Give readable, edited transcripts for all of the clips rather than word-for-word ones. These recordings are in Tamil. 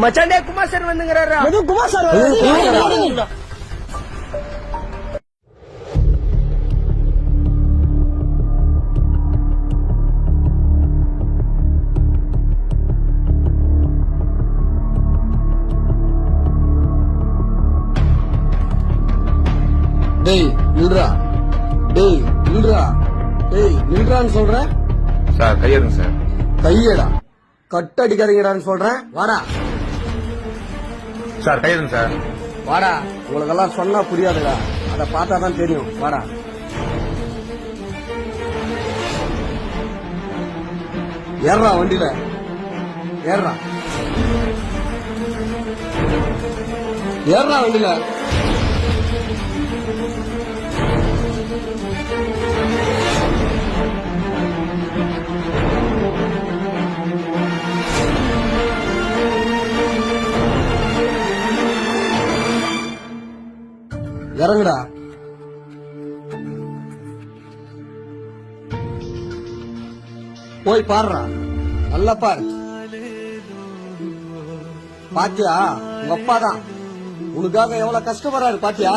மச்சாண்டே குமார் சார் வந்துங்கறாரா? குமார் சார் டேய் நில்றா, டேய் நில்றா, டேய் நில்றான்னு சொல்றேன். Sir கையெடுங்க sir. கையடா கட்டடிக்காதீங்கடான்னு சொல்றேன். வாடா சார் கையெடுங்க சார். வாடா, உங்களுக்கெல்லாம் சொன்னா புரியாதுடா, அத பார்த்தாதான் தெரியும். வாடா. ஏறா வண்டியில, ஏறா ஏறா வண்டியில. இறங்குடா. போய் பாருடா, நல்லா பாரு. பாத்தியா, உங்க அப்பா தான் உனக்காக எவ்வளவு கஷ்டப்படுறாரு. பாத்தியா,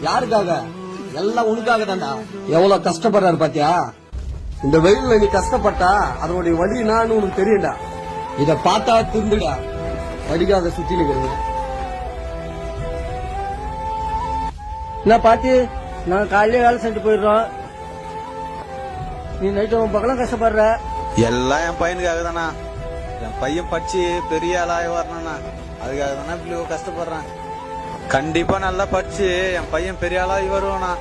யாருக்காக? எல்லாம் உனக்காக தான்டா. எவ்வளவு கஷ்டப்படுறாரு பாத்தியா. இந்த வெயில்ல நீ கஷ்டப்பட்டா அதனுடைய வலி நான் உனக்கு தெரியும்டா. இத பார்த்தா திருந்துடா, வலிக்காக சுத்தி நிக்கிறது. என்ன பாத்தி, நான் காலையில வேலை செஞ்சு போயிடுறோம். நீ நைட்டு பக்கம் கஷ்டப்படுற. எல்லாம் என் பையனுக்காக தானா. என் பையன் படிச்சு பெரிய ஆளாகி வரணும்னா அதுக்காக தானே இப்படி கஷ்டப்படுறேன். கண்டிப்பா நல்லா படிச்சு என் பையன் பெரிய ஆளாகி வருவானா.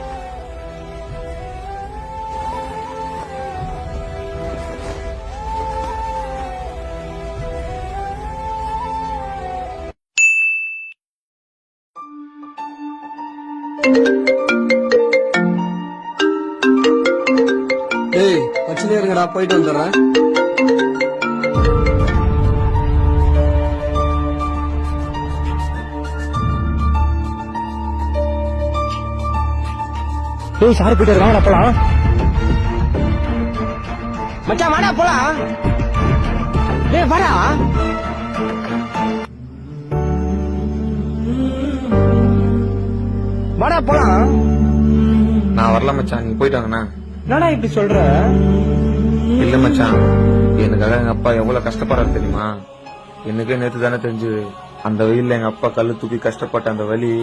டேய் வச்சுனே இருங்கடா, போயிட்டு வந்துடுறேன். டேய் சார் போயிட்டு இருக்காங்க, போலாம். மச்சான் வாடா போலாம். டேய் வாடா. வாடா போலாம். நான் வரல மச்சான், நீங்க போயிட்டு வாங்கண்ணா. என்னடா இப்படி சொல்ற? இல்ல மச்சான், எனக்காக எங்க அப்பா எவ்வளவு கஷ்டப்படுறாரு தெரியுமா? எனக்கே நேத்து தானே தெரிஞ்சு. அந்த வெயில்ல எங்க அப்பா கல்லு தூக்கி கஷ்டப்பட்ட அந்த வலி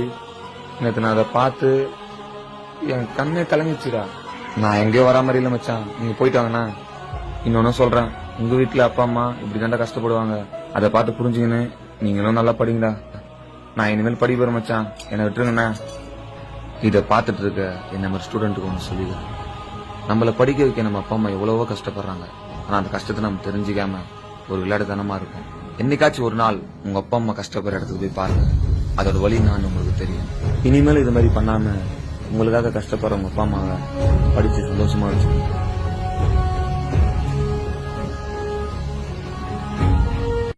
நேத்து நான் அதை பார்த்து என் கண்ணே கலங்கிச்சுடா. நான் எங்கேயோ வரா மாதிரி இல்ல மச்சான், நீங்க போயிட்டு வாங்கண்ணா. இன்னொன்னு சொல்றேன், உங்க வீட்டுல அப்பா அம்மா இப்படிதாண்டா கஷ்டப்படுவாங்க. அதை பார்த்து புரிஞ்சுக்கின்னு நீங்களும் நல்லா படிங்கடா. நான் இனிமேல் படிக்க போறேன் மச்சான், என்னை விட்டுருங்கண்ணா. இதை பார்த்துட்டு இருக்க என்ன மாதிரி ஸ்டூடெண்ட்டுக்கு ஒன்று சொல்லிடுறேன். நம்மளை படிக்க வைக்க நம்ம அப்பா அம்மா எவ்வளவோ கஷ்டப்படுறாங்க. ஆனா அந்த கஷ்டத்தை நம்ம தெரிஞ்சுக்காம ஒரு விளையாட்டுத்தனமா இருக்கும். என்னைக்காச்சும் ஒரு நாள் உங்க அப்பா அம்மா கஷ்டப்படுற இடத்துக்கு போய் பாருங்க, அதோட வழி நான் உங்களுக்கு தெரியும். இனிமேல் இது மாதிரி பண்ணாம உங்களுக்காக கஷ்டப்படுற உங்க அப்பா அம்மாவை படிச்சு சந்தோஷமா வச்சுக்கோங்க.